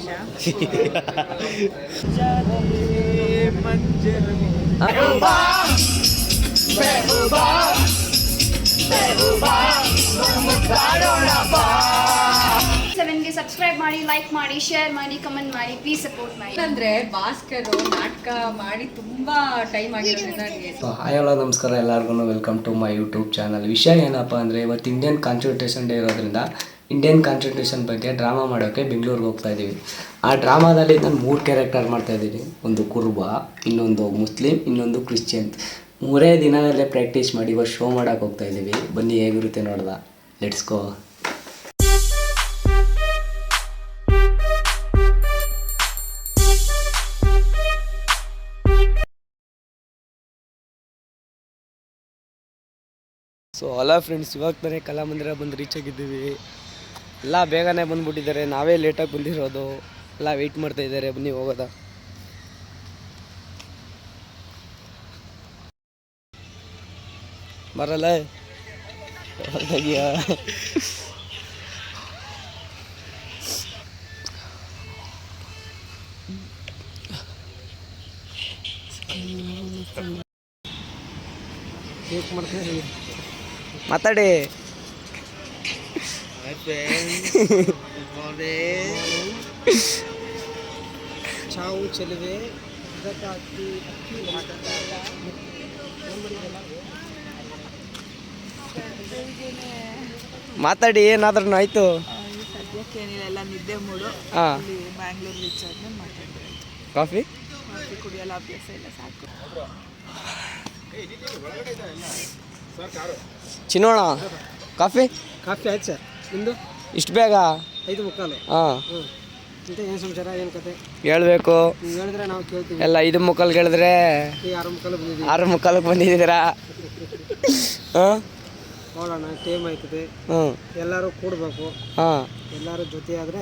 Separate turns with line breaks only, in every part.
ಗೆ ಸಬ್ಸ್ಕ್ರೈಬ್ ಮಾಡಿ, ಲೈಕ್ ಮಾಡಿ, ಶೇರ್ ಮಾಡಿ, ಕಮೆಂಟ್ ಮಾಡಿ, ಪ್ಲೀಸ್ ಸಪೋರ್ಟ್ ಮಾಡಿ.
ಅಂದ್ರೆ ಭಾಸ್ಕರ್ ನಾಟಕ ಮಾಡಿ ತುಂಬಾ ಟೈಮ್ ಆಗಿರೋದ್ರಿಂದ
ಹಾಯ್ ಹಲೋ ನಮಸ್ಕಾರ ಎಲ್ಲರಿಗೂ welcome to my YouTube channel. ವಿಷಯ ಏನಪ್ಪ ಅಂದರೆ ಇವತ್ತು ಇಂಡಿಯನ್ ಕಾನ್ಸ್ಟಿಟ್ಯೂಷನ್ ಡೇ ಇರೋದ್ರಿಂದ ಇಂಡಿಯನ್ ಕಾನ್ಸ್ಟಿಟ್ಯೂಷನ್ ಬಗ್ಗೆ ಡ್ರಾಮಾ ಮಾಡೋಕ್ಕೆ ಬೆಂಗಳೂರಿಗೆ ಹೋಗ್ತಾ ಇದ್ದೀವಿ. ಆ ಡ್ರಾಮಾದಲ್ಲಿ ನಾನು 3 ಕ್ಯಾರೆಕ್ಟರ್ ಮಾಡ್ತಾಯಿದ್ದೀನಿ. ಒಂದು ಕುರುಬ, ಇನ್ನೊಂದು ಮುಸ್ಲಿಂ, ಇನ್ನೊಂದು ಕ್ರಿಶ್ಚಿಯನ್. 3 ದಿನದಲ್ಲೇ ಪ್ರಾಕ್ಟೀಸ್ ಮಾಡಿ ಇವತ್ತು ಶೋ ಮಾಡೋಕ್ಕೆ ಹೋಗ್ತಾ ಇದ್ದೀವಿ. ಬನ್ನಿ ಹೇಗಿರುತ್ತೆ ನೋಡ್ದ. Let's go. So hello friends, ಇವಾಗ ತಾನೇ ಕಲಾಮಂದಿರ ಬಂದು ರೀಚ್ ಆಗಿದ್ದೀವಿ. ಎಲ್ಲ ಬೇಗನೆ ಬಂದುಬಿಟ್ಟಿದ್ದಾರೆ, ನಾವೇ ಲೇಟಾಗಿ ಬಂದಿರೋದು. ಎಲ್ಲ ವೆಯ್ಟ್ ಮಾಡ್ತಾ ಇದ್ದಾರೆ, ಬನ್ನಿ ಹೋಗೋದ. ಬರಲ್ಲ ಮಾತಾಡಿ. ಚಾವು ಚೆಲುವೆ ಮಾತಾಡಿ, ಏನಾದ್ರೂ ಆಯ್ತು.
ಸದ್ಯಕ್ಕೆ ಏನಿಲ್ಲ, ನಿದ್ದೆ ಮೂಡು. ಬ್ಯಾಂಗ್ಳೂರ್ ರೀಚ್ ಆದ್ಮೇಲೆ ಮಾತಾಡ್ತಾರೆ.
ಕಾಫಿ
ಕುಡಿಯಲ್ಲ, ಅಭ್ಯಾಸ ಇಲ್ಲ, ಸಾಕು.
ಚಿನ್ನೋಣ ಕಾಫಿ
ಆಯ್ತು ಸರ್. ನಿಮ್ಮದು
ಇಷ್ಟು ಬೇಗ?
5:15.
ಹಾಂ,
ಅಂತ ಏನು ಸಮಾಚಾರ, ಏನು ಕತೆ
ಹೇಳ್ಬೇಕು.
ನೀವು ಹೇಳಿದ್ರೆ ನಾವು ಕೇಳ್ತೀವಿ.
ಎಲ್ಲ 5:15 ಹೇಳಿದ್ರೆ
6:15 ಬಂದಿದ್ದೀವಿ.
6:15 ಬಂದಿದ್ದೀರಾ? ಹಾಂ,
ನೋಡೋಣ, ಟೈಮ್ ಆಯ್ತದೆ.
ಹ್ಞೂ,
ಎಲ್ಲರೂ ಕೂಡಬೇಕು.
ಹಾಂ,
ಎಲ್ಲರೂ ಜೊತೆ ಆದರೆ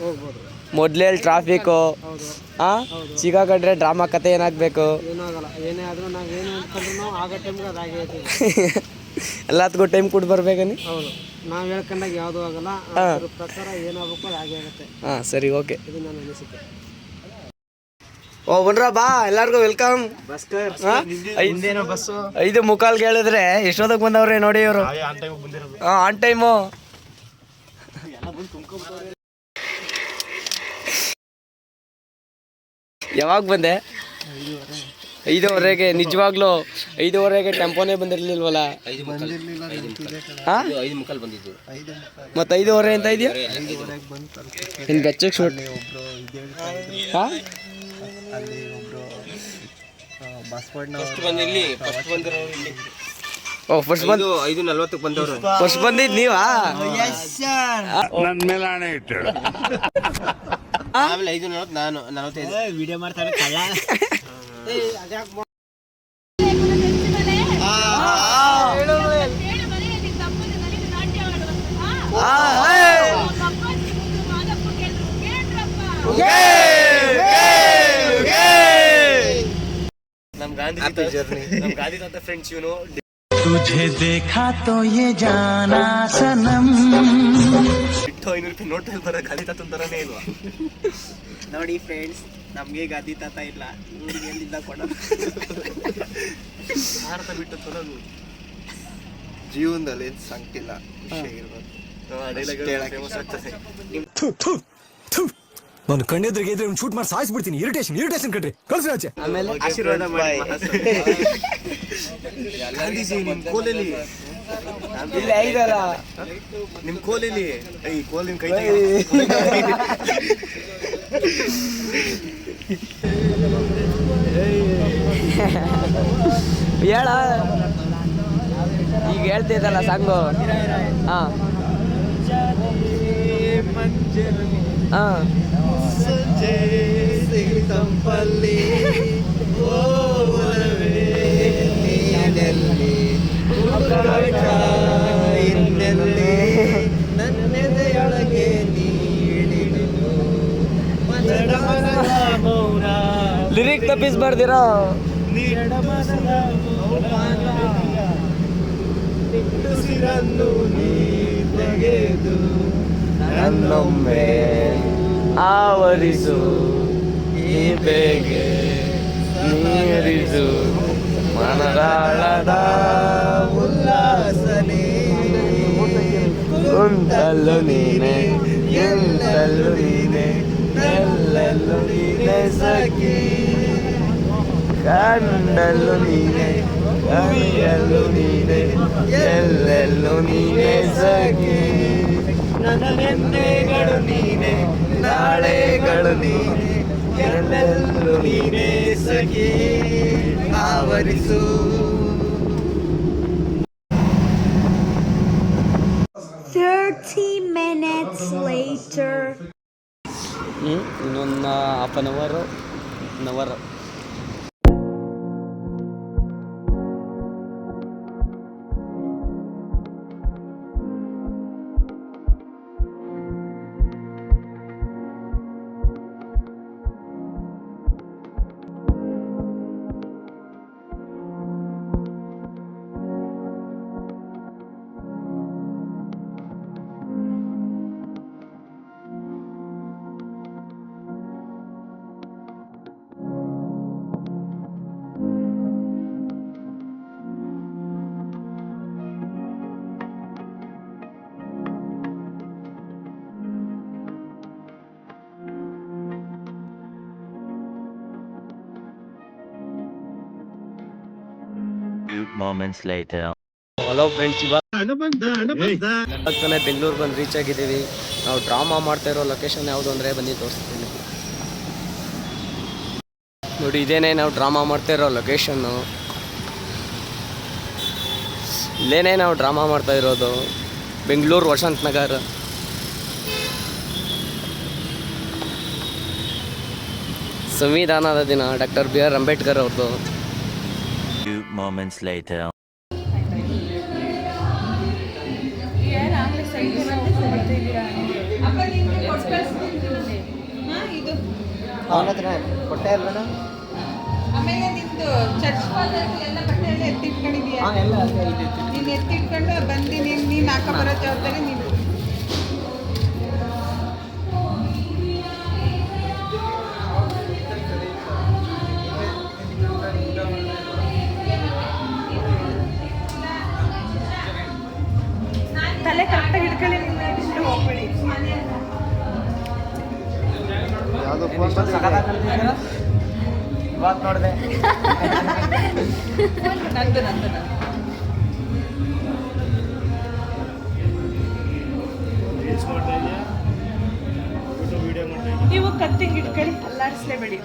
ಹೋಗ್ಬೋದು.
ಮೊದಲೇ ಟ್ರಾಫಿಕ್ಕು.
ಹೌದು.
ಹಾಂ, ಸಿಗಾಕೊಂಡ್ರೆ ಡ್ರಾಮಾ ಕತೆ ಏನಾಗಬೇಕು?
ಏನಾಗಲ್ಲ, ಏನೇ ಆದರೂ ನಾವು ಏನು ಅಂದ್ಕೊಂಡ್ರು ಆಗೋ ಟೈಮ್ಗೆ ಅದು ಆಗೇ ಐತಿ.
ಎಲ್ಲದಕ್ಕೂ ಟೈಮ್ ಕೊಟ್ಟು ಬರ್ಬೇಕನಿ.
ಹೌದು, ನಾವು ಹೇಳ್ಕೊಂಡಾಗ ಯಾವುದೂ ಆಗಲ್ಲ. ಅದ್ರ ಪ್ರಕಾರ ಏನಾಗಬೇಕು ಅದು ಆಗೇ ಆಗುತ್ತೆ.
ಹಾಂ, ಸರಿ, ಓಕೆ.
ಇದು ನನ್ನ ಅನಿಸಿಕೆ.
ಓ ಬನ್ರ ಬಾ, ಎಲ್ಲರಿಗೂ ವೆಲ್ಕಮ್. 5:15 ಹೇಳಿದ್ರೆ ಎಷ್ಟೊತ್ತಿಗೆ ಬಂದವ್ರೆ ನೋಡಿ ಇವರು. ಹಾಂ, ಆನ್ ಟೈಮು. ಯಾವಾಗ ಬಂದೆ? 5:15. ನಿಜವಾಗ್ಲೂ 5:15 ಟೆಂಪೋನೇ ಬಂದಿರ್ಲಿಲ್ವಲ್ಲ? ಹಾಂ, 5:15 ಬಂದಿದ್ದು. ಮತ್ತೆ 5:15 ಅಂತ ಇದೆಯಾ? ಇನ್ನು ಬೆಚ್ಚಕ್ಕೆ ಶೂಟ್. ಹಾಂ, ಓ ಫಸ್ಟ್ ಬಂದು 5:40 ಬಂದವರು. ಫಸ್ಟ್ ಬಂದಿದ್ದು ನೀವಾ?
ನನ್ನ ಮೇಲೆ ಆಣೆ ಇಟ್ಟು.
ಆಮೇಲೆ 5:40 ನಾನು 45 ವಿಡಿಯೋ ಮಾಡ್ತಾರೆ. ಕಳ್ಳ ನಮ್ ಗಾಂಧಿ ತಾತ ಫ್ರೆಂಡ್ಸ್ ಇವನು.
तुझे देखा तो ये जाना सनम.
500 ರೂಪಾಯಿ ನೋಟಲ್ಲಿ ಬರೋ ಗಾಂಧಿ ತಾತನ ಥರನೇ ಇಲ್ವಾ?
ನೋಡಿ ಫ್ರೆಂಡ್ಸ್, ನಮಗೆ ಗಾಂಧಿ ತಾತ ಇಲ್ಲ, ಊರಿಗೆ ಎಲ್ಲಿಂದ ಕೊಡೋದು?
ಭಾರತ ಬಿಟ್ಟು ತೊಡೋದು
ಜೀವನದಲ್ಲಿ ಏನು ಸಂಕಿಲ್ಲ, ಖುಷಿಯಾಗಿರ್ಬೋದು.
ನಾನು ಕಣ್ಣೆದ್ರಿಗೆ ಇದ್ರೆ ಒಂದು ಶೂಟ್ ಮಾಡಿ ಸಾಯಿಸ್ಬಿಡ್ತೀನಿ. ಇರಿಟೇಷನ್ ಕಟ್ರಿ, ಕಳ್ಸಿ ಆಚೆ.
ಆಮೇಲೆ ಆಶೀರ್ವಾದ ಮಾಡಿ.
ನಿಮ್ ಕೋಲಲ್ಲಿ
ಇಲ್ಲಿ ಐದಲ್ಲ,
ನಿಮ್ ಕೋಲಲ್ಲಿ ಕೋಲ್ ನಿಮ್ ಕೈ
ಹೇಳ. ಈಗ ಹೇಳ್ತಿದ್ದಲ್ಲ ಸಾಂಗು. ಹಾಂ ಹಾಂ,
ತಂಪಲ್ಲಿ ನನ್ನೆದೆಯೊಳಗೆ ನೀಡಿದು
ಲಿರಿಕ್ ತಪ್ಪಿಸ್ಬಾರ್ದಿರೋ.
ನಿಟ್ಟುಸಿರನ್ನು ನೀ ತೆಗೆದು
ನನ್ನೊಮ್ಮೆ ಆವರಿಸು ಈ ಬೇಗೆ ನೀರಿಸು ಮನದಾಳದ
ಉಲ್ಲಾಸನೆ
ಕುಂತಲ್ಲು ನೀನೆ ಎಲ್ಲೆಲ್ಲು ನೀನೆ ಎಲ್ಲೆಲ್ಲು ನೀನೆ ಸಖಿ ಕಂಡಲ್ಲು ನೀನೆ ಕವಿಯಲ್ಲು ನೀನೆ ಎಲ್ಲೆಲ್ಲು ನೀನೆ ಸಖಿ ನನ್ನ ನಿನ್ನೆಗಳು ನೀನೆ ನಾಳೆಗಳು ನೀನೆ ಎಲ್ಲೆಲ್ಲು ನೀನೆ ಸಖಿ ಆವರಿಸು. ಇನ್ನೊಂದು half an hour
moments later.
Hello friends, ಇವಾಗ ಬೆಂಗಳೂರು ಬಂದು ರೀಚ್ ಆಗಿದ್ದೀವಿ. ನಾವು ಡ್ರಾಮಾ ಮಾಡ್ತಾ ಇರೋ ಲೊಕೇಶನ್ ಯಾವುದು ಅಂದರೆ ಬನ್ನಿ ತೋರಿಸ್ತೀನಿ ನೋಡಿ. ಇದೇನೇ ನಾವು ಡ್ರಾಮಾ ಮಾಡ್ತಾ ಇರೋ ಲೊಕೇಶನ್ನು. ಇಲ್ಲೇನೇ ನಾವು ಡ್ರಾಮಾ ಮಾಡ್ತಾ ಇರೋದು, ಬೆಂಗಳೂರು ವಸಂತ ನಗರ. ಸಂವಿಧಾನದ ದಿನ, ಡಾಕ್ಟರ್ ಬಿ ಆರ್ ಅಂಬೇಡ್ಕರ್ ಅವ್ರದ್ದು.
Few moments later.
ಅವನ ಹತ್ರ ಕೊಟ್ಟೆ ಅಲ್ವನ?
ಆಮೇಲೆ ನಿಮ್ದು ಚರ್ಚ್ ಎಲ್ಲ ಬಟ್ಟೆ ಎಲ್ಲ ಎತ್ತಿಟ್ಕೊಂಡಿದ್ಯಾ? ನೀನು ಎತ್ತಿಟ್ಕೊಂಡು ಬಂದು ನೀನು ಹಾಕ ಬರೋ ಜವಾಬ್ದಾರಿ ನೀನು. ತಲೆ ಕರೆಕ್ಟಾಗಿ ಹಿಡ್ಕೊಳ್ಳಿ, ನಿಮ್ಮ ಇಟ್ಟು ಹೋಗ್ಬೇಡಿ.
ಯಾವುದೋ ಫೋನ್ ಇವಾಗ ನೋಡಿದೆ.
ನಂದು ನೀವು ಕತ್ತಿಗೆ ಹಿಡ್ಕೊಳ್ಳಿ, ಅಲ್ಲಾಡಿಸ್ಲೇಬೇಡಿ.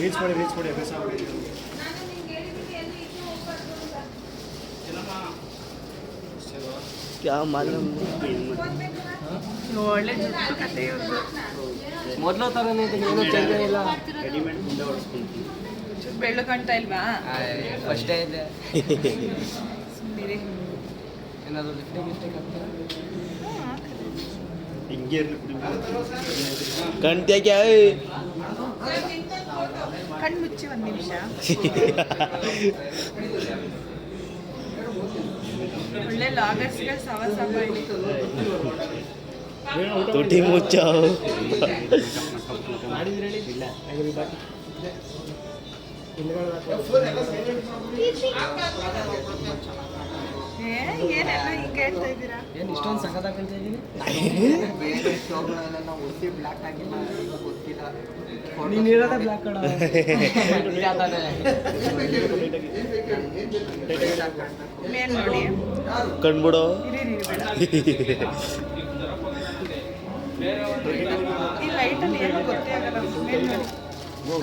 ರೀಚ್ ಮಾಡಿ
ಒಳ್ಳೆ ಜುಟ್ಟು ಕತೆ ಇವ್ರದ್ದು.
ಮೊದಲು ಥರನೇ ಏನೂ ಚೇಂಜ್ ಇಲ್ಲ.
ಬೆಳ್ಳು ಕಾಣ್ತಾ ಇಲ್ವಾ?
ಫಸ್ಟೇ ಇದೆ.
ಸುಮ್ಮನೆ
ಏನಾದರೂ ಲಿಫ್ಟಿಂಗ್
ಹಿಂಗೆ
ಕಣ್ತ್ಯಾಕೆ
ಕಣ್ಣು ಮುಚ್ಚಿ ಒಂದು ನಿಮಿಷ. ಒಳ್ಳೆ ಲಾಗರ್ಸ್ಗೆ ಸವಾಸ ಮಾಡಿ
ತುಟಿ ಮುಚ್ಚ.
ಏನೆಲ್ಲ ಹಿಂಗೆ ಹೇಳ್ತಾ ಇದ್ದೀರಾ?
ಏನು ಇಷ್ಟೊಂದು ಸಖತ್ತಾಗಂತ ಇದ್ದೀನಿ. ನೀನು ಇರೋದೇ ಬ್ಲ್ಯಾಕ್ ಕಡ.
ಮೇಲ್ ನೋಡಿ,
ಕಣ್ಬಿಡು.
ಈ ಲೈಟಲ್ಲಿ ಏನೂ ಗೊತ್ತೇ ಆಗಲ್ಲ. ಮೇಲ್ ನೋಡಿ,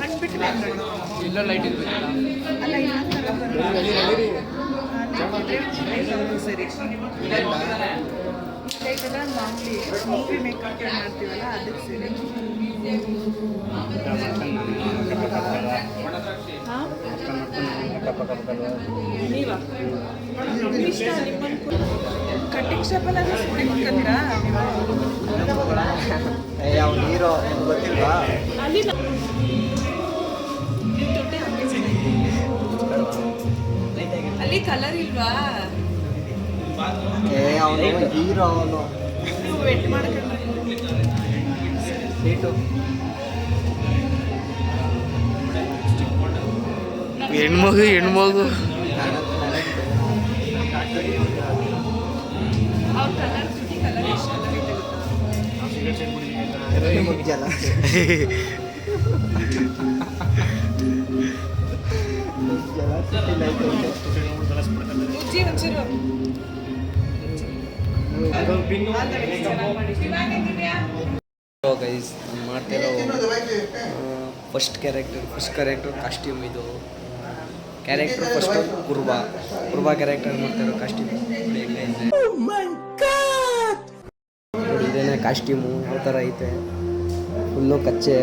ಕಣ್ಬಿಟ್ಟು ಮೇಲ್ ನೋಡಿ.
ಇಲ್ಲೋ ಲೈಟ್ ಇರಬೇಕು.
ಅಲ್ಲ ಇಲ್ಲ ಸರಿ. ಲೈಟೆಲ್ಲ ಮಾಮೂಲಿ ಮೂವಿ ಮೇಕಪ್ ಮಾಡ್ತೀವಲ್ಲ ಅದಕ್ಕೆ ಸರಿ. ಹಾಂ, ನೀವಾ ಇಷ್ಟ ನಿಮ್ಮನ್ನು ಕಟ್ಟಿಂಗ್ ಶಾಪಲ್ಲಿ ಸುಮ್ಮನೆ ಕುತ್ಕೊತೀರಾ ನೀವು?
ಅವ್ನು ಹೀರೋ ಗೊತ್ತಿಲ್ವಾ?
ಅಲ್ಲಿ ಅಲ್ಲಿ ಕಲರ್ ಇಲ್ವಾ?
ಅವನು ಹೀರೋ. ಅವನು
ನೀವು ವೆಟ್ ಮಾಡ್ಕೊಂಡ್ರೆ
ಹೆಣ್ಮಗು
ಅವ್ರ ಕಲರ್ ಎಷ್ಟು
ಮುಗ್ಜಲ್ಲ
ಉಜ್ಜಿ ಒಂಚೂರು
ಗೈಸ್ ನಾನು ಮಾಡ್ತಿರೋ ಫಸ್ಟ್ ಕ್ಯಾರೆಕ್ಟರ್ ಕಾಸ್ಟ್ಯೂಮ್ ಇದು ಕ್ಯಾರೆಕ್ಟರ್ ಫಸ್ಟ್ ಕುರ್ಬಾ ಕ್ಯಾರೆಕ್ಟರ್ ಮಾಡ್ತಿರೋ ಕಾಸ್ಟ್ಯೂಮ್ ನೋಡಿ ಇದೇನೇ ಕಾಸ್ಟ್ಯೂಮು ಯಾವ ಥರ ಐತೆ ಫುಲ್ಲು ಕಚ್ಚೆ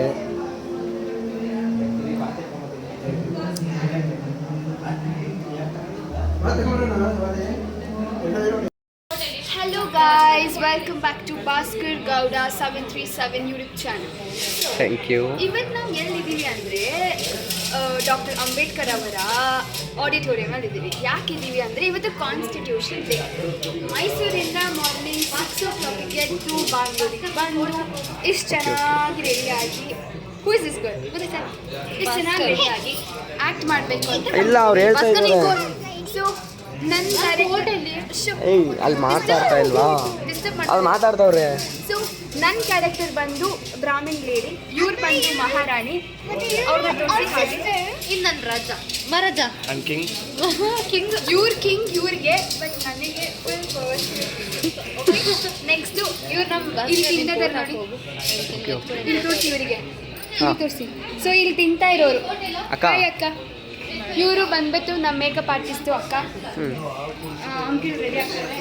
Hello guys, welcome back to Bhaskar Gowda 737 YouTube channel.
Thank you.
ಇವತ್ತು ನಾವು ಎಲ್ಲಿದ್ದೀವಿ ಅಂದರೆ ಡಾಕ್ಟರ್ ಅಂಬೇಡ್ಕರ್ ಅವರ ಆಡಿಟೋರಿಯಮಲ್ಲಿ ಇದ್ದೀವಿ. ಯಾಕಿದ್ದೀವಿ ಅಂದರೆ ಇವತ್ತು ಕಾನ್ಸ್ಟಿಟ್ಯೂಷನ್ ಡೇ. ಮೈಸೂರಿಂದ ಮಾರ್ನಿಂಗ್ 6 o'clock ಟು ಬ್ಯಾಂಗ್ಳೂರಿಗೆ ಬಂದು ಇಷ್ಟು ಚೆನ್ನಾಗಿ ರೆಡಿಯಾಗಿ ಹೂ ಇಸ್ ದಿಸ್ ಗರ್ಲ್ ಗೊತ್ತಾ ಇಷ್ಟು ಚೆನ್ನಾಗಿ ರೆಡಿಯಾಗಿ ಆ್ಯಕ್ಟ್ ಮಾಡಬೇಕು ಅಂತ
ಇಲ್ಲ, ಅವ್ರು ಹೇಳ್ತಾ ಇದ್ದಾರೆ.
ಸೊ ನನ್ನ ಕ್ಯಾರೆಕ್ಟರಲ್ಲಿ
ಏಯ್ ಅಲ್ಲಿ ಮಾತಾಡ್ತಾ ಇಲ್ವಾ? ಅವ್ರು ಮಾತಾಡ್ತವ್ರೆ.
ಸೊ ನನ್ನ ಕ್ಯಾರೆಕ್ಟರ್ ಬಂದು ಬ್ರಾಹ್ಮಿನ್ ಲೇಡಿ, ಇವ್ರು ಬಂದು ಮಹಾರಾಣಿ, ಅವ್ರ ಇನ್ನು ನನ್ನ ರಾಜ ಮಹಾರಾಜ
ಕಿಂಗ್
ಕಿಂಗ್ ಇವ್ರಿಗೆ ಬಟ್ ನನಗೆ ಫುಲ್ ನೆಕ್ಸ್ಟು ಇವ್ರು ನಮ್ಮ ಇಲ್ಲಿ ತಿನ್ನೋದನ್ನ ನೋಡಿ ಇಲ್ಲಿ ತೋರಿಸಿ ಇವರಿಗೆ ಇಲ್ಲಿ ತೋರಿಸಿ. ಸೊ ಇಲ್ಲಿ ತಿಂತಾ ಇರೋರು
ಅಕ್ಕ.
ಹಾಯ್ ಅಕ್ಕ. ಇವರು ಬಂದ್ಬಿಟ್ಟು ನಮ್ಮ ಮೇಕಪ್ ಆರ್ಟಿಸ್ಟು ಅಕ್ಕ. ಅಂಕಿಲ್ ರೆಡಿ ಆಗ್ತಾರೆ.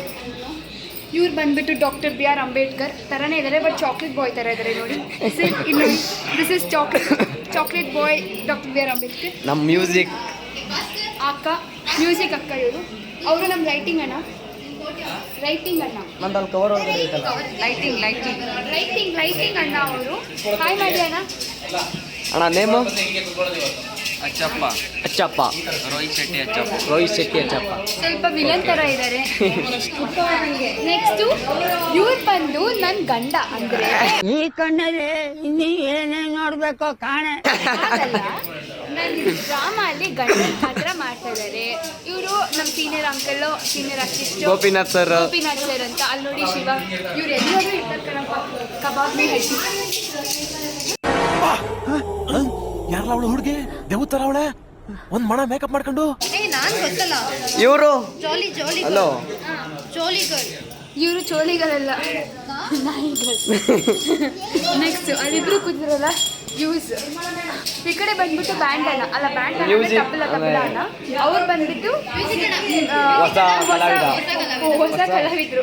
ಇವ್ರು ಬಂದ್ಬಿಟ್ಟು ಡಾಕ್ಟರ್ ಬಿ ಆರ್ ಅಂಬೇಡ್ಕರ್ ಥರನೇ ಇದ್ದಾರೆ, ಬಟ್ ಚಾಕ್ಲೇಟ್ ಬಾಯ್ ಥರ ಇದ್ದಾರೆ ನೋಡಿ. ಇಲ್ಲಿ this is chocolate boy doctor B R Ambedkar.
ನಮ್ಮ ಮ್ಯೂಸಿಕ್
ಅಕ್ಕ ಮ್ಯೂಸಿಕ್ ಅಕ್ಕ ಇವರು. ಅವರು ನಮ್ಮ ರೈಟಿಂಗ್ ಅಣ್ಣ
ನಂದಲ್ಲಿ ಕವರ್
ರೈಟಿಂಗ್ ಅಣ್ಣ ಅವರು. ಹಾಯ್ ಮಾಡಿ ಅಣ್ಣ.
ಅಣ್ಣ ನೇಮು
ಅಚ್ಚಪ್ಪ
ರೋಹಿತ್ ಶೆಟ್ಟಿ ಅಚ್ಚಪ್ಪ.
ಸ್ವಲ್ಪ ವಿಲನ್ ಥರ ಇದ್ದಾರೆ. ನೆಕ್ಸ್ಟು ಇವ್ರು ಬಂದು ನನ್ನ ಗಂಡ ಅಂದರೆ
ಈ ಕಣ್ಣಲ್ಲಿ ಇನ್ನೀ ಏನೇನು ನೋಡ್ಬೇಕೋ ಕಾಣೆ.
ನನ್ನ ಡ್ರಾಮಾ ಅಲ್ಲಿ ಗಂಡ ಪಾತ್ರ ಮಾಡ್ತಾ ಇದ್ದಾರೆ. ಇವರು ನಮ್ಮ ಸೀನಿಯರ್ ಆರ್ಟಿಸ್ಟ್
ಗೋಪಿನಾಥ್ ಸರ್
ಅಂತ. ಅಲ್ಲಿ ನೋಡಿ ಶಿವ, ಇವ್ರು ಎಲ್ಲರೂ ಇರ್ತಾರೆ ಕಣಪ್ಪ. ಕಬಾಬ್ ಮೇ ಹಡ್ಡಿ.
ಯಾರಲ್ಲ ಅವಳು ಹುಡುಗಿ ದೇವತರ ಅವಳೆ ಒಂದ್ ಮಣ ಮೇಕಪ್ ಮಾಡ್ಕೊಂಡು
ನಾನು ಗೊತ್ತಲ್ಲ
ಇವರು
ಜೋಲಿ
ಹಲೋ
ಚೋಲಿಗರ್. ಇವರು ಚೋಲಿಗರಲ್ಲ, ನಾಯಿಗಳು. ನೆಕ್ಸ್ಟ್ ಅಲ್ಲಿಬ್ರು ಕೂತಿರಲ್ಲ ಯೂಸ್. ಈ ಕಡೆ ಬಂದ್ಬಿಟ್ಟು ಬ್ಯಾಂಡ್ ಅಲ್ಲ ಬ್ಯಾಂಡ್ ಕಪಿಲ ಅಣ್ಣ. ಅವ್ರು ಬಂದ್ಬಿಟ್ಟು ಹೊಸ ಕಲಾವಿದ್ರು.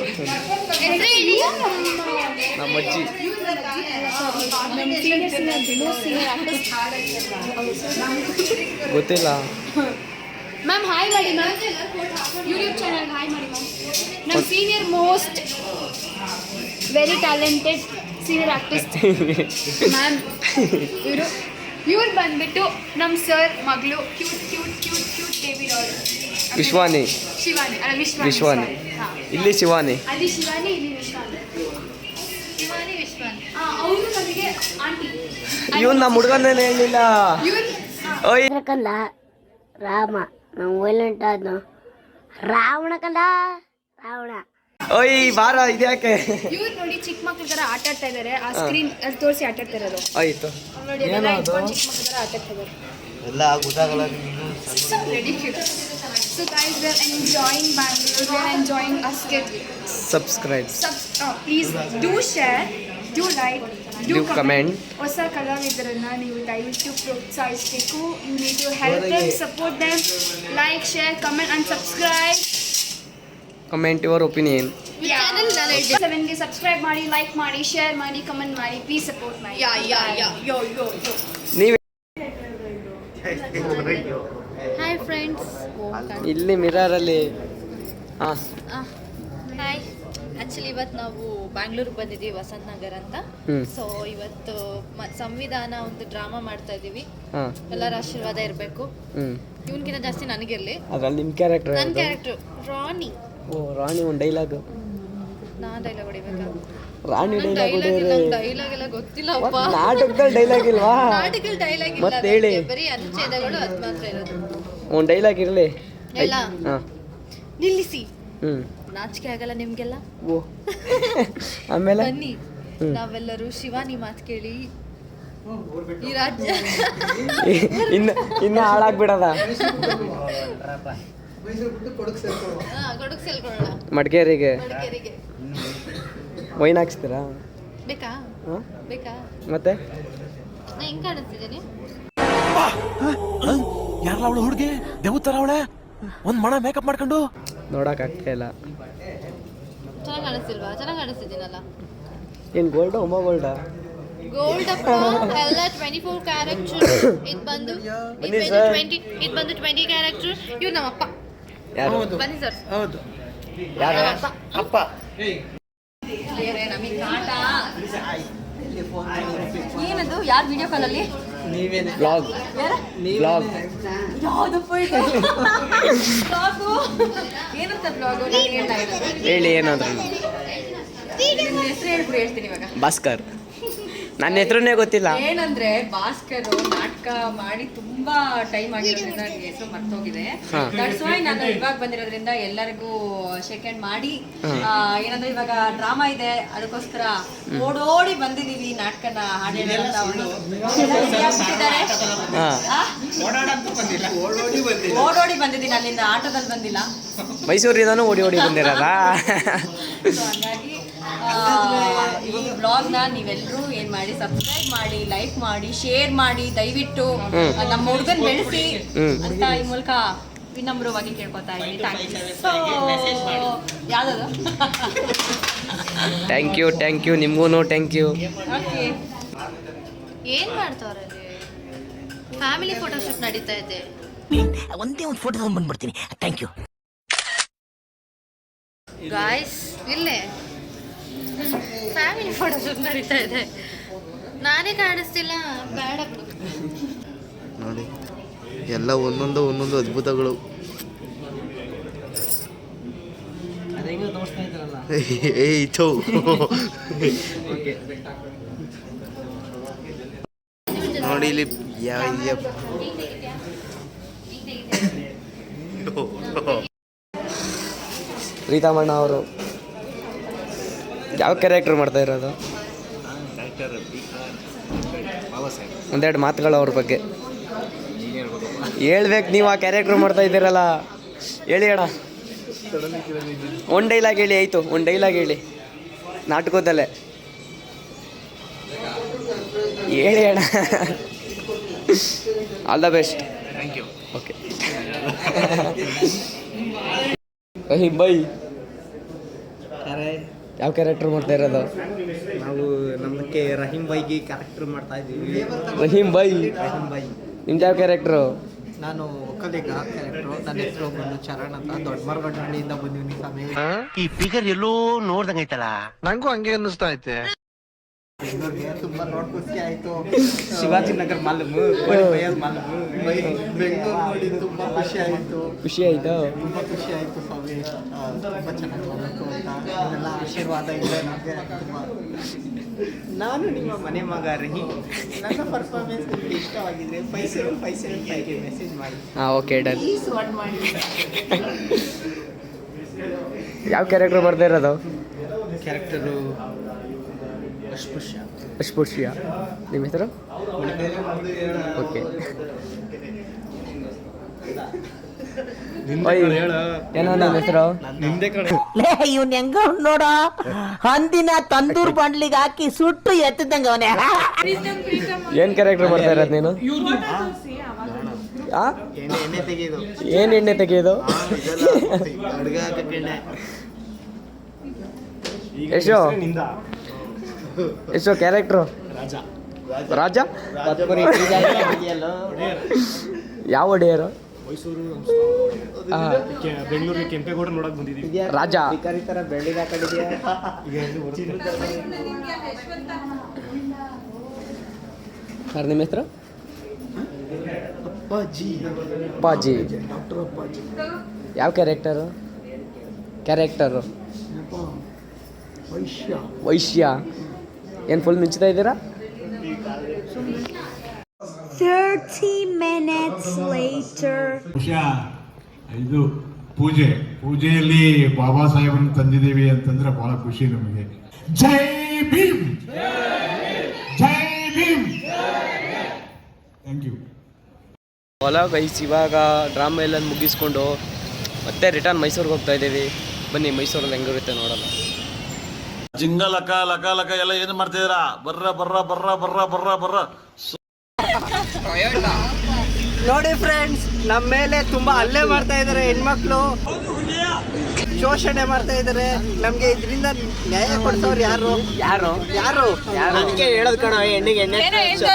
ನಮ್ಮ ಅಜ್ಜಿ. ಗೊತ್ತಿಲ್ಲ
ಮ್ಯಾಮ್. ಹಾಯ್ ಮಾಡಿ ಮ್ಯಾಮ್, ಯೂಟ್ಯೂಬ್ ಚಾನಲ್ ಹಾಯ್ ಮಾಡಿ ಮ್ಯಾಮ್. ನಮ್ಮ senior most very talented senior artist ma'am ಇವ್ರು ಬಂದ್ಬಿಟ್ಟು ನಮ್ಮ ಸರ್ ಮಗಳು ಕ್ಯೂಟ್ ಬೇಬಿ ಡಾಲ್
ವಿಶ್ವಾನಿ.
ಶಿವಾನಿ ಅಲ್ಲ
ವಿಶ್ವಾನಿ. ಇಲ್ಲಿ ಶಿವಾನಿ.
ಅಲ್ಲಿ ಶಿವಾನಿ, ಇಲ್ಲಿ ವಿಶ್ವಾನಿ. ಅವರು ನಮಗೆ ಆಂಟಿ.
ಇವನ್ ನಮ್ಮ ಹುಡುಗನೇ ಹೇಳಿಲ್ಲ. ಓಯ್
ಕಲ್ಲ ರಾಮ ನಾವು ವೈಲೆಂಟ್ ಆದ್ನು ರಾವಣ ಕಲ್ಲ ರಾವಣ.
ಓಯ್ ಬಾರ ಇದ್ಯಾಕೆ?
ಇವ್ರು ನೋಡಿ ಚಿಕ್ಕ ಮಕ್ಳ ಥರ ಆಟ ಆಡ್ತಾ ಇದ್ದಾರೆ. ಆ ಸ್ಕ್ರೀನ್ ಅಲ್ಲಿ ತೋರಿಸಿ ಆಟ ಆಡ್ತಾ ಇರೋದು
ಆಯ್ತು.
ನೋಡಿ ಅದೆಲ್ಲ ಇಟ್ಕೊಂಡು ಚಿಕ್ಕ ಮಕ್ಳ ಥರ ಆಟ ಆಡ್ತಾ ಇದ್ದಾರೆ.
ಎಲ್ಲ ಗೊತ್ತಾಗಲ್ಲ.
So ridiculous. So guys, we are enjoying Bangalore. We are enjoying Asket.
Subscribe.
Please do share, do like, do comment. ಹೊಸ ಕಲಾವಿದರನ್ನ ನೀವು ದಯವಿಟ್ಟು ಪ್ರೋತ್ಸಾಹಿಸಬೇಕು. You need to help them, support them, like, share, comment and subscribe.
Comment your opinion.
Channel 7ಗೆ subscribe ಮಾಡಿ, like ಮಾಡಿ, share ಮಾಡಿ, comment ಮಾಡಿ. Please support ಮಾಡಿ. Yo.
ನೀವೇ
Hi friends.
ಇಲ್ಲಿ ಮಿರರಲ್ಲಿ. ಹಾಂ
ಹಾಯ್. ಆ್ಯಕ್ಚುಲಿ ಇವತ್ತು ನಾವು ಬ್ಯಾಂಗ್ಳೂರಿಗೆ ಬಂದಿದ್ದೀವಿ, ವಸಂತ ನಗರ ಅಂತ. ಸೊ ಇವತ್ತು ಸಂವಿಧಾನ ಒಂದು ಡ್ರಾಮಾ ಮಾಡ್ತಾ ಇದ್ದೀವಿ. ಎಲ್ಲರ ಆಶೀರ್ವಾದ ಇರಬೇಕು. ಇವನ್ಕಿಂತ ಜಾಸ್ತಿ ನನಗಿರಲಿ.
ಅದ್ರಲ್ಲಿ ನಿಮ್ಮ ಕ್ಯಾರೆಕ್ಟರ್?
ನನ್ನ ಕ್ಯಾರೆಕ್ಟ್ರು ರಾಣಿ.
ಓ ರಾಣಿ. ಒಂದು ಡೈಲಾಗು
ನಾ ಡೈಲಾಗ್ ಹೊಡಿಬೇಕಾ?
ರಾಣಿ ಡೈಲಾಗ್ ಹೊಡೆಯೋರೆ.
ಡೈಲಾಗ್ ಎಲ್ಲ ಗೊತ್ತಿಲ್ಲಪ್ಪ.
ನಾಟಕದಲ್ಲಿ ಡೈಲಾಗ್ ಇಲ್ವಾ?
ನಾಟಕದಲ್ಲಿ ಡೈಲಾಗ್ ಇಲ್ಲ,
ಮತ್ತೆ ಹೇಳಿ.
ಬರೀ ಅನುಚ್ಛೇದಗಳು ಅದು ಮಾತ್ರ ಇರೋದು.
ಒಂದು ಡೈಲಾಗ್ ಇರಲಿ.
ಎಲ್ಲ
ಹಾಂ
ನಿಲ್ಲಿಸಿ,
ಹ್ಞೂ
ನಾಚಿಕೆ ಆಗಲ್ಲ ನಿಮ್ಗೆಲ್ಲ.
ಓ ಆಮೇಲೆ
ಬನ್ನಿ ನಾವೆಲ್ಲರೂ ಶಿವಾನಿ ಮಾತು ಕೇಳಿ ಈ ರಾಜ್ಯ
ಇನ್ನು ಹಾಳಾಗ್ಬಿಡದ.
ಕೊಡಗು ಸೇರ್ಕೊಳ್ಳೋಣ.
ಮಡಿಕೇರಿಗೆ
ಮಡಿಕೇರಿಗೆ
ವೈನ್ ಹಾಕ್ಸ್ತೀರಾ?
ಬೇಕಾ?
ಹಾಂ
ಬೇಕಾ?
ಮತ್ತೆ
ನಾ ಹೆಂಗ್ ಕಾಣಿಸ್ತಿದ್ದೀನಿ?
ಯಾರಲ್ಲ ಅವಳು ಹುಡುಗಿ ದೇವತರ ಅವಳೆ ಒಂದ್ ಮಣ ಮೇಕಪ್ ಮಾಡ್ಕೊಂಡು
ನೋಡಕ್ ಆಗ್ತಾ ಇಲ್ಲ.
ಚೆನ್ನಾಗಿ ಕಾಣಿಸ್ತಿಲ್ವಾ? ಚೆನ್ನಾಗಿ ಕಾಣಿಸ್ತಿದ್ದೀನಲ್ಲ.
ಏನು ಗೋಲ್ಡ ಉಮಾ ಗೋಲ್ಡ?
ಗೋಲ್ಡ್ ಅಪ್ಪ ಎಲ್ಲ 24 ಕ್ಯಾರೆಕ್ಟರ್. ಇದು ಬಂದು 20 ಕ್ಯಾರೆಕ್ಟರ್. ಇವ್ರು ನಮ್ಮಪ್ಪ.
ಯಾರು?
ಬನ್ನಿ ಸರ್.
ಹೌದು.
ಯಾರು?
ಅಪ್ಪ.
ನಮಗೆ ಕಾಟ ಏನದು? ಯಾರು ವಿಡಿಯೋ ಕಾಲಲ್ಲಿ?
ನೀವೇನೆ.
ಬ್ಲಾಗ್ ಬ್ಲಾಗ್
ಯಾವ್ದಪ್ಪ ಇದು? ಬ್ಲಾಗು ಏನಂತ ಬ್ಲಾಗು? ನಾನು ಹೇಳ್ತಾ ಇರೋದು.
ಹೇಳಿ ಏನಾದ್ರು.
ನಿನ್ನ ಹೆಸರು ಹೇಳ್ಬಿಡಿ, ಹೇಳ್ತೀನಿ ಇವಾಗ.
ಭಾಸ್ಕರ್. ನನ್ನ ಹೆಸರನ್ನೇ ಗೊತ್ತಿಲ್ಲ.
ಏನಂದ್ರೆ ಭಾಸ್ಕರ್ ನಾಟಕ ಮಾಡಿ ತುಂಬಾ ಟೈಮ್ ಆಗಿರೋದ್ರಿಂದ ನನಗೆ ಹೆಸರು ಮರ್ತೋಗಿದೆ. ದಟ್ಸ್ ವೈ ನಾನು ಇವಾಗ ಬಂದಿರೋದ್ರಿಂದ ಎಲ್ಲರಿಗೂ ಸೆಕೆಂಡ್ ಮಾಡಿ ಏನಂದ್ರೆ ಇವಾಗ ಡ್ರಾಮಾ ಇದೆ, ಅದಕ್ಕೋಸ್ಕರ ಓಡೋಡಿ ಬಂದಿದೀವಿ ನಾಟಕನ ಹಾಡಿದ್ದಾರೆ. ಓಡೋಡಿ ಬಂದಿದ್ದೀನಿ, ಅಲ್ಲಿಂದ ಆಟೋದಲ್ಲಿ ಬಂದಿಲ್ಲ.
ಮೈಸೂರಿಂದನೂ ಓಡಿ ಓಡಿ ಬಂದಿರಲ್ಲ.
ಹಾಗಾಗಿ ಈ ಬ್ಲಾಗ್ನ ನೀವೆಲ್ಲರೂ ಏನು ಮಾಡಿ, ಸಬ್ಸ್ಕ್ರೈಬ್ ಮಾಡಿ, ಲೈಕ್ ಮಾಡಿ, ಶೇರ್ ಮಾಡಿ, ದಯವಿಟ್ಟು ನಮ್ಮ ಹುಡುಗನ್ ಬೆಳೆಸಿ ಅಂತ ಈ ಮೂಲಕ ವಿನಮ್ರವಾಗಿ ಕೇಳ್ಕೊತಾ ಇದ್ದೀನಿ. ಯಾವ್ದು?
ಥ್ಯಾಂಕ್ ಯು ನಿಮಗೂ ಥ್ಯಾಂಕ್ ಯು.
ಓಕೆ. ಏನು ಮಾಡ್ತಾವ್ರೆ? ಫ್ಯಾಮಿಲಿ ಫೋಟೋಶೂಟ್ ನಡೀತಾ ಇದೆ.
ಒಂದೇ ಒಂದು ಫೋಟೋ ತಗೊಂಡು ಬಂದ್ಬಿಡ್ತೀನಿ. ಥ್ಯಾಂಕ್ ಯು
ಗಾಯ್ಸ್, ಇಲ್ಲೇ ಫ್ಯಾಮಿಲಿ ಫೋಟೋಶೂಟ್ ನಡೀತಾ ಇದೆ. ನಾನೇ ಕಾಣಿಸ್ತಿಲ್ಲ, ಬೇಡ ಬಿಡು.
ನೋಡಿ ಎಲ್ಲ ಒಂದೊಂದು ಅದ್ಭುತಗಳು. ಏಯ್ತು ನೋಡಿ ಇಲ್ಲಿ
ಪ್ರೀತಮಣ್ಣ ಅವರು ಯಾವ ಕ್ಯಾರೆಕ್ಟರ್ ಮಾಡ್ತಾ ಇರೋದು? ಒಂದೆರಡು ಮಾತುಗಳು ಅವ್ರ ಬಗ್ಗೆ ಹೇಳ್ಬೇಕು. ನೀವು ಆ ಕ್ಯಾರೆಕ್ಟರ್ ಮಾಡ್ತಾ ಇದ್ದೀರಲ್ಲ, ಹೇಳಿ ಅಣ್ಣ. ಒಂದು ಡೈಲಾಗ್ ಹೇಳಿ. ಆಯಿತು, ಒಂದು ಡೈಲಾಗ್ ಹೇಳಿ ನಾಟಕದಲ್ಲೇ ಹೇಳಿ ಅಣ್ಣ. All the best.
Thank you.
Okay. Rahim ಬೈ ಯಾವ ಕ್ಯಾರೆಕ್ಟರ್ ಮಾಡ್ತಾ ಇರೋದು?
ನಾವು ನಮ್ಮಕ್ಕೆ ರಹೀಮ್ ಬೈಗೆ ಕ್ಯಾರೆಕ್ಟರ್ ಮಾಡ್ತಾ ಇದ್ದೀವಿ.
ರಹೀಮ್ ಬೈ
ಬೈ.
ನಿಮ್ದು ಯಾವ ಕ್ಯಾರೆಕ್ಟ್ರು?
ನಾನು ಒಕ್ಕಲಿಗ ಕ್ಯಾರೆಕ್ಟ್ರು. ನನ್ನ ಹೆಸರು ಬಂದು ಚರಣ್ ಅಂತ, ದೊಡ್ಡ ಮರಗಡ್ಡಿಯಿಂದ ಬಂದಿದ್ದೀನಿ ಸ್ವಾಮಿ.
ಈ ಫಿಗರ್ ಎಲ್ಲೋ ನೋಡ್ದಂಗೈತಲ್ಲ. ನಂಗೂ ಹಂಗೆ ಅನ್ನಿಸ್ತಾ ಐತೆ.
ಬೆಂಗಳೂರಿಗೆ ತುಂಬಾ ನೋಡಿ ಖುಷಿ ಆಯ್ತು. ಶಿವಾಜಿನಗರ್ ಮಾಲೂಮು, ಮಾಲೂಮು, ಬೆಂಗಳೂರು ನೋಡಿ ತುಂಬಾ ಖುಷಿ ಆಯ್ತು.
ಖುಷಿ ಆಯಿತು?
ತುಂಬ ಖುಷಿ ಆಯಿತು ಸ್ವಾಮಿ. ತುಂಬ ಚೆನ್ನಾಗಿ ಮಾಡಬೇಕು ಅಂತ ಇದೆಲ್ಲ ಆಶೀರ್ವಾದ ಇದೆ ನನಗೆ ತುಂಬ. ನಾನು ನಿಮ್ಮ ಮನೆ ಮಗ ರಹೀಮ್. ನನ್ನ ಪರ್ಫಾರ್ಮೆನ್ಸ್ ನಿಮಗೆ ಇಷ್ಟವಾಗಿದ್ರೆ 5755 ಮೆಸೇಜ್ ಮಾಡಿ.
ಹಾಂ, ಓಕೆ, ಡನ್.
ಪ್ಲೀಸ್ ವಾಟ್ ಮಾಡಿ.
ಯಾವ ಕ್ಯಾರೆಕ್ಟರ್ ಮಾಡ್ತಾ ಇರೋದು?
ಕ್ಯಾರೆಕ್ಟರು
ಅಸ್ಪೃಶ್ಯ. ನಿಮ್ಮ ಹೆಸರು? ಓಕೆ. ಏನೋ ನಿಮ್ಮ ಹೆಸರು?
ಇವನ್ ಹೆಂಗ ನೋಡ, ಹಂದಿನ ತಂದೂರ್ ಬಂಡ್ಲಿಗೆ ಹಾಕಿ ಸುಟ್ಟು ಎತ್ತದಂಗ ಅವನೇ.
ಏನು ಕ್ಯಾರೆಕ್ಟರ್ ಮಾಡ್ತಾ ಇರೋದು ನೀನು?
ಎಣ್ಣೆ ತೆಗೆಯೋದು.
ಏನು ಎಣ್ಣೆ ತೆಗೆಯೋದು?
ಅಡುಗೆ ಹಾಕಕ್ಕೆ ಎಣ್ಣೆ.
ಎಷ್ಟು ಕ್ಯಾರೆಕ್ಟ್ರು? ರಾಜ. ಯಾವ ಒಡೆಯರು?
ಬೆಂಗಳೂರಿಗೆ ಕೆಂಪೇಗೌಡ ನೋಡಕ್ ಬಂದಿದ್ದೀವಿ.
ರಾಜ.
ಥರ ಬೆಳ್ಳಿಗೆ ಹಾಕೊಂಡಿದ್ಯಾ?
ಸರ್, ನಿಮ್ಮ ಹೆಸರು?
ಅಪ್ಪಾಜಿ.
ಅಪ್ಪಾಜಿ.
ಡಾಕ್ಟರ್ ಅಪ್ಪಾಜಿ.
ಯಾವ ಕ್ಯಾರೆಕ್ಟರು? ವೈಶ್ಯ ಏನು ಫುಲ್ ಮಿಂಚ್ತಾ ಇದ್ದೀರಾ?
30 minutes later.
ಇದು ಪೂಜೆಯಲ್ಲಿ ಬಾಬಾ ಸಾಹೇಬರನ್ನು ತಂದಿದ್ದೀವಿ ಅಂತಂದ್ರೆ ಬಹಳ ಖುಷಿ ನಮಗೆ. ಜೈ ಭೀಮ್, ಜೈ Bhim. Thank you.
Hello guys, ಇವಾಗ ಡ್ರಾಮಾ ಎಲ್ಲ ಮುಗಿಸ್ಕೊಂಡು ಮತ್ತೆ ರಿಟರ್ನ್ ಮೈಸೂರಿಗೆ ಹೋಗ್ತಾ ಇದ್ದೀವಿ. ಬನ್ನಿ ಮೈಸೂರಲ್ಲಿ ಹೆಂಗಿರುತ್ತೆ ನೋಡೋಣ.
ಜಿಂಗ ಲಕ ಲಕ ಲಕ ಎಲ್ಲ ಏನು ಮಾಡ್ತಿದ್ದೀರಾ? ಬರ್ರ ಬರ್ರ ಬರ್ರ ಬರ್ರ ಬರ್ರ ಬರ್ರ.
ನೋಡಿ ಫ್ರೆಂಡ್ಸ್, ನಮ್ಮ ಮೇಲೆ ತುಂಬಾ ಹಲ್ಲೆ ಮಾಡ್ತಾ ಇದ್ದಾರೆ ಹೆಣ್ಮಕ್ಳು, ಶೋಷಣೆ ಮಾಡ್ತಾ ಇದ್ದಾರೆ. ನಮ್ಗೆ ಇದರಿಂದ ನ್ಯಾಯ ಕೊಡ್ಸೋರು ಯಾರು ಯಾರು ಯಾರು ಯಾರು ಅದಕ್ಕೆ ಹೇಳೋದು ಕಣ, ಹೆಣ್ಣಿಗೆ ಎಣ್ಣೆ ಅಂತ.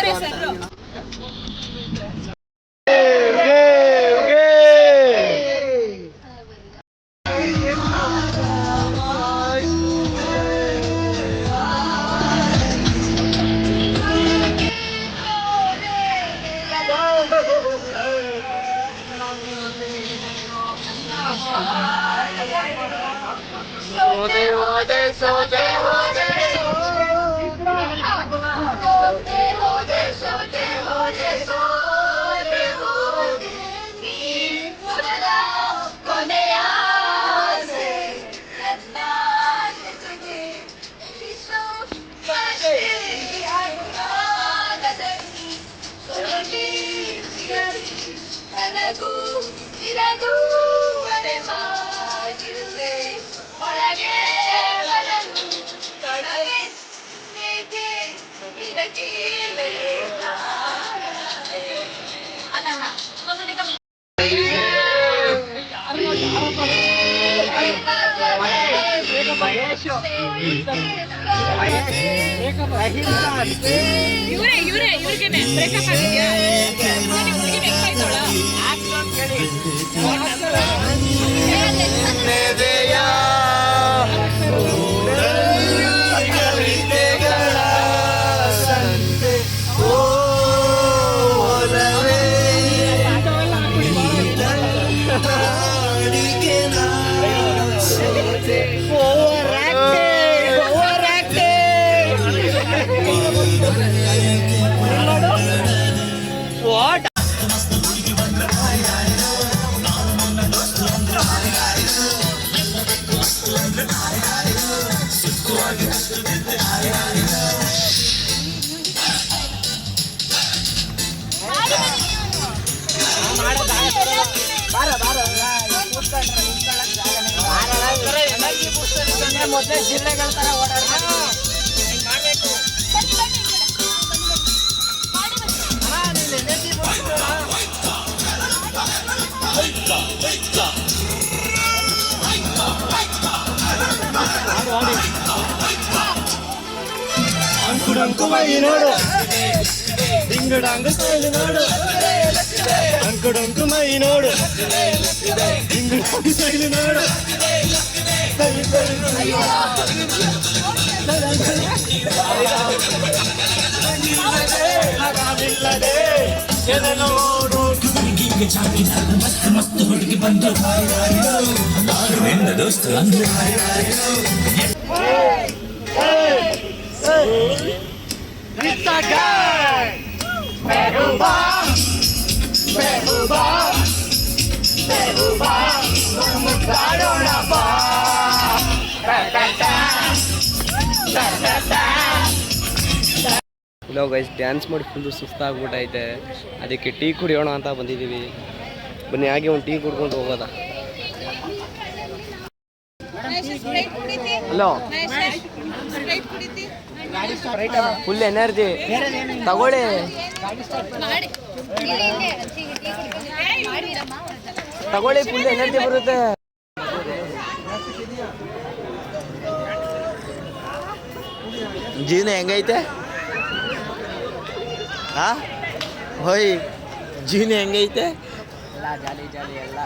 ಮೊದಲೇ ಜಿಲ್ಲೆಗಳ ತರ ಓಡಾಡ್ತಾರೆ. ಅಂಕುಡಂಕುಮೈ ನೋಡು, ಡಿಂಗಡಂಗ ಸ್ಟೈಲ್ ನೋಡು, ಅಂಕುಡಂಕುಮೈ ನೋಡು, ಡಿಂಗಡಂಗ ಸ್ಟೈಲ್ ನೋಡು. ಮಸ್ತ್ ಹುಡುಗಿ ಬಂದು ದೋಸ್ತ
ಇಲ್ಲ ಗೈಸ್, ಡ್ಯಾನ್ಸ್ ಮಾಡಿ ಫುಲ್ಲು ಸುಸ್ತಾಗ್ಬಿಟ್ಟೈತೆ. ಅದಕ್ಕೆ ಟೀ ಕುಡಿಯೋಣ ಅಂತ ಬಂದಿದ್ದೀವಿ. ಬನ್ನಿ ಹಾಗೆ ಒಂದು ಟೀ ಕುಡ್ಕೊಂಡು ಹೋಗೋದ. ಹಲೋ, ಫುಲ್ ಎನರ್ಜಿ ತಗೊಳ್ಳಿ. ತಗೊಳ್ಳಿ, ಫುಲ್ ಎನರ್ಜಿ ಬರುತ್ತೆ.
ಜೀವನ ಹೆಂಗೈತೆ? ಹೋಯ್, ಜೀವನ ಹೆಂಗೈತೆ? ಎಲ್ಲ ಜಾಲಿ ಜಾಲಿ, ಎಲ್ಲ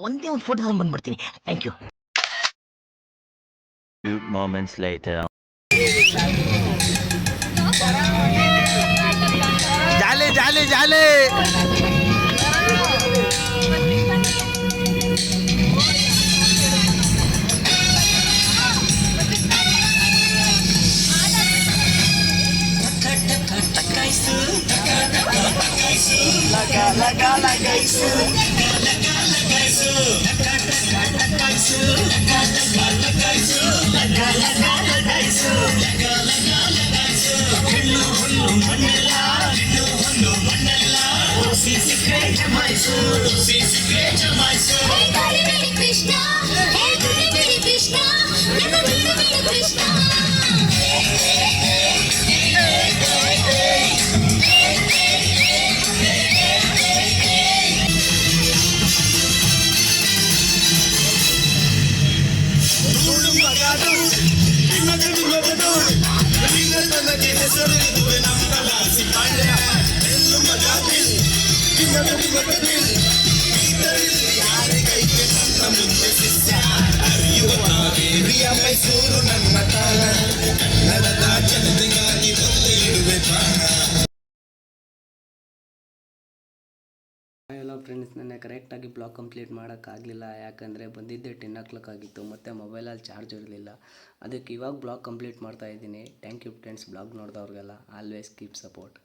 ಒಂದೇ ಒಂದು ಫೋಟೋ ತಗೊಂಡು ಬಂದ್ಬಿಡ್ತೀನಿ. Thank you.
moments later
ಜಾಲೆ ಜಾಲೆ ಜಾಲೆ
ಎಲ್ಲ ಫ್ರೆಂಡ್ಸ್, ನನ್ನ ಕರೆಕ್ಟಾಗಿ ಬ್ಲಾಗ್ ಕಂಪ್ಲೀಟ್ ಮಾಡೋಕ್ಕಾಗಲಿಲ್ಲ. ಯಾಕಂದರೆ ಬಂದಿದ್ದೆ 10 o'clock ಆಗಿತ್ತು ಮತ್ತು ಮೊಬೈಲಲ್ಲಿ ಚಾರ್ಜ್ ಇರಲಿಲ್ಲ. ಅದಕ್ಕೆ ಇವಾಗ ಬ್ಲಾಗ್ ಕಂಪ್ಲೀಟ್ ಮಾಡ್ತಾಯಿದ್ದೀನಿ. ಥ್ಯಾಂಕ್ ಯು ಫ್ರೆಂಡ್ಸ್, ಬ್ಲಾಗ್ ನೋಡಿದವ್ರಿಗೆಲ್ಲ. Always keep support.